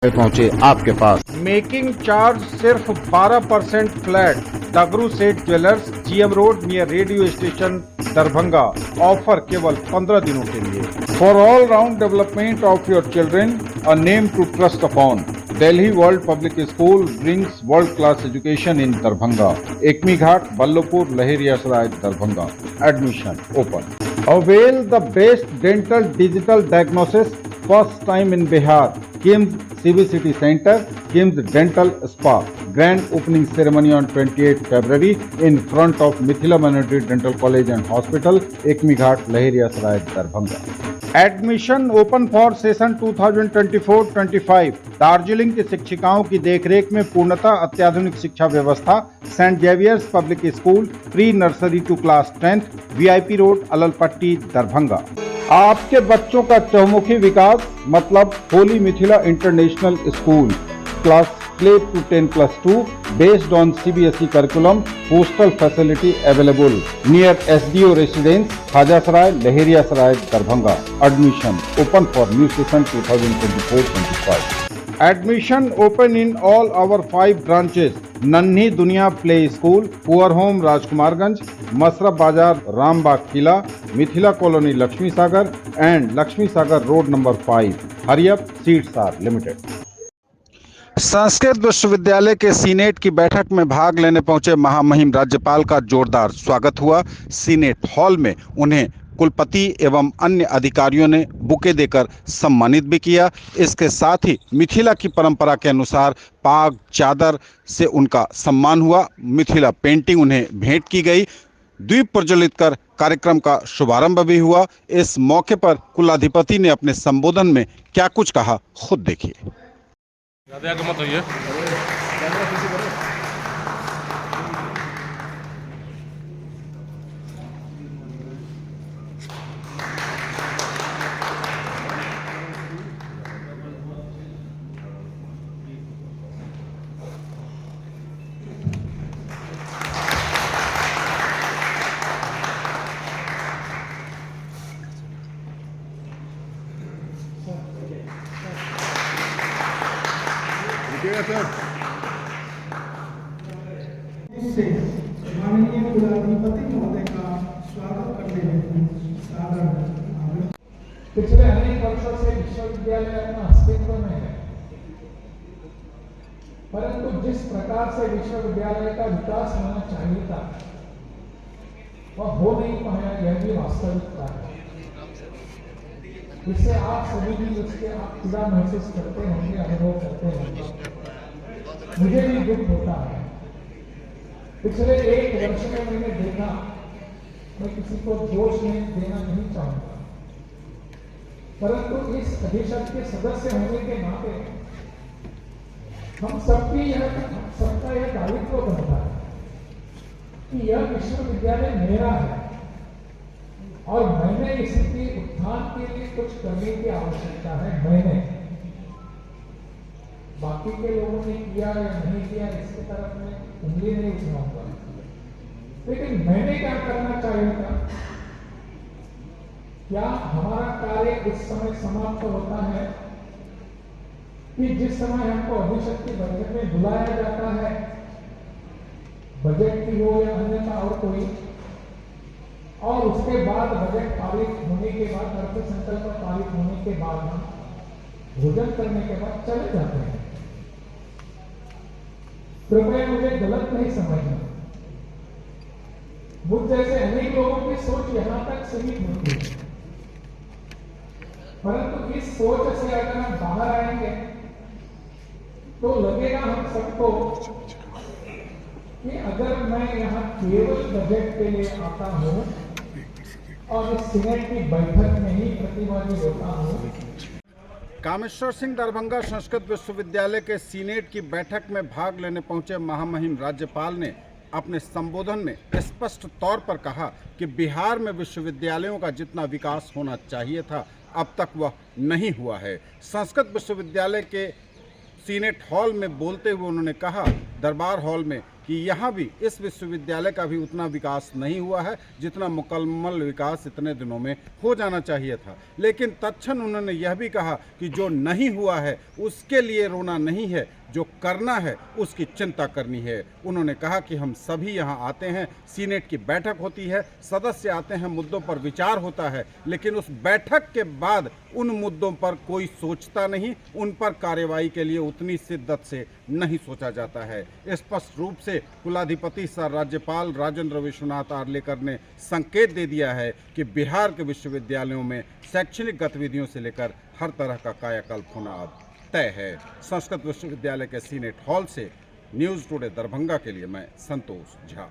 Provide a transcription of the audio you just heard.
पहुंचे आपके पास। Making charge सिर्फ 12% flat. Dagru Seth jewellers, GM road near radio station, Darbhanga. Offer केवल 15 दिनों के लिए। For all round development of your children, a name to trust upon, Delhi World Public School brings world class education in Darbhanga. Ekmi Ghat, Ballabhpur, Laheriasarai, Darbhanga. Admission open. Avail the best dental digital diagnosis first time in Bihar. KIMS CBCT Center, KIMS Dental Spa. Grand opening ceremony on 28 February in front of Mithila Minority Dental College and Hospital, Ekmi Ghat, Lahiriasrai, Darbhanga. Admission open for session 2024-25। Darjeeling की शिक्षिकाओं की देखरेख में पूर्णतः अत्याधुनिक शिक्षा व्यवस्था। Saint Xavier's public school, pre nursery to class 10th, VIP road, Allalpatti, Darbhanga. आपके बच्चों का चहुमुखी विकास मतलब holy Mithila international school. Class play to 10+2 based on CBSE curriculum. Hostel facility available near SDO residence, Khajasaray, Lahiriasray, Darbhanga. Admission open for new session 2024-25. Admission open in all our 5 branches. Nanhi Duniya play school, poor home Rajkumarganj, Masarraf Bazar Rambagh किला, Mithila colony Laxmi Sagar and Laxmi Sagar road number 5। हरियप seeds आर limited. Sanskrit विश्वविद्यालय के senate की बैठक में भाग लेने पहुंचे महामहिम राज्यपाल का जोरदार स्वागत हुआ। सीनेट हॉल में उन्हें कुलपति एवं अन्य अधिकारियों ने बुके देकर सम्मानित भी किया। इसके साथ ही मिथिला की परंपरा के अनुसार पाग चादर से उनका सम्मान हुआ। मिथिला पेंटिंग उन्हें भेंट की गई। द्वीप प्रज्वलित कर कार्यक्रम का शुभारंभ भी हुआ। इस मौके पर कुलाधिपति ने अपने संबोधन में क्या कुछ कहा, खुद देखिए। ज़्यादा आगे मत होइए। से माननीय कुलाधिपति महोदय का स्वागत करते हैं। सादर पिछले अनेक वर्षों से विश्वविद्यालय अपना अस्तित्व में है, परंतु जिस प्रकार से विश्वविद्यालय का विकास होना चाहिए था वह हो नहीं पाया, यह भी वास्तविकता है। इससे आप सभी भी उसके आप पीड़ा महसूस करते होंगे, अनुभव करते होंगे। मुझे भी दुख होता है। पिछले 1 वर्ष में मैंने देखा, मैं किसी को दोष देना नहीं चाहूंगा, परंतु इस परिषद के सदस्य होने के नाते हम सबका यह दायित्व बनता है कि यह विश्वविद्यालय मेरा है और मैंने इसके उत्थान के लिए कुछ करने की आवश्यकता है। मैंने, बाकी के लोगों ने किया या नहीं किया इसके तरफ में उंगली नहीं उठाऊंगा, लेकिन मैंने क्या करना चाहिए था। क्या हमारा कार्य उस समय समाप्त होता है कि जिस समय हमको अधिशक्ति बैठक में बुलाया जाता है, बजट की हो या अन्यथा और कोई, और उसके बाद बजट पारित होने के बाद, अर्थसंकल्प पारित होने के बाद हम भोजन करने के बाद चले जाते हैं। कृपया मुझे गलत नहीं समझना। मुझ जैसे अनेक लोगों की सोच यहां तक सीमित होती है, परंतु इस सोच से अगर हम बाहर आएंगे तो लगेगा हम सबको कि अगर मैं यहाँ केवल बजट के लिए आता हूं और इस सीनेट की बैठक में ही प्रतिभागी होता हूं। कामेश्वर सिंह दरभंगा संस्कृत विश्वविद्यालय के सीनेट की बैठक में भाग लेने पहुंचे महामहिम राज्यपाल ने अपने संबोधन में स्पष्ट तौर पर कहा कि बिहार में विश्वविद्यालयों का जितना विकास होना चाहिए था अब तक वह नहीं हुआ है। संस्कृत विश्वविद्यालय के सीनेट हॉल में बोलते हुए उन्होंने कहा, दरबार हॉल में कि यहाँ भी इस विश्वविद्यालय का भी उतना विकास नहीं हुआ है जितना मुकम्मल विकास इतने दिनों में हो जाना चाहिए था। लेकिन तत्क्षण उन्होंने यह भी कहा कि जो नहीं हुआ है उसके लिए रोना नहीं है, जो करना है उसकी चिंता करनी है। उन्होंने कहा कि हम सभी यहाँ आते हैं, सीनेट की बैठक होती है, सदस्य आते हैं, मुद्दों पर विचार होता है, लेकिन उस बैठक के बाद उन मुद्दों पर कोई सोचता नहीं, उन पर कार्यवाही के लिए उतनी शिद्दत से नहीं सोचा जाता है। स्पष्ट रूप से कुलाधिपति सर राज्यपाल राजेंद्र विश्वनाथ आर्लेकर ने संकेत दे दिया है कि बिहार के विश्वविद्यालयों में शैक्षणिक गतिविधियों से लेकर हर तरह का कायाकल्प होना अब तय है। संस्कृत विश्वविद्यालय के सीनेट हॉल से न्यूज़ टुडे दरभंगा के लिए मैं संतोष झा।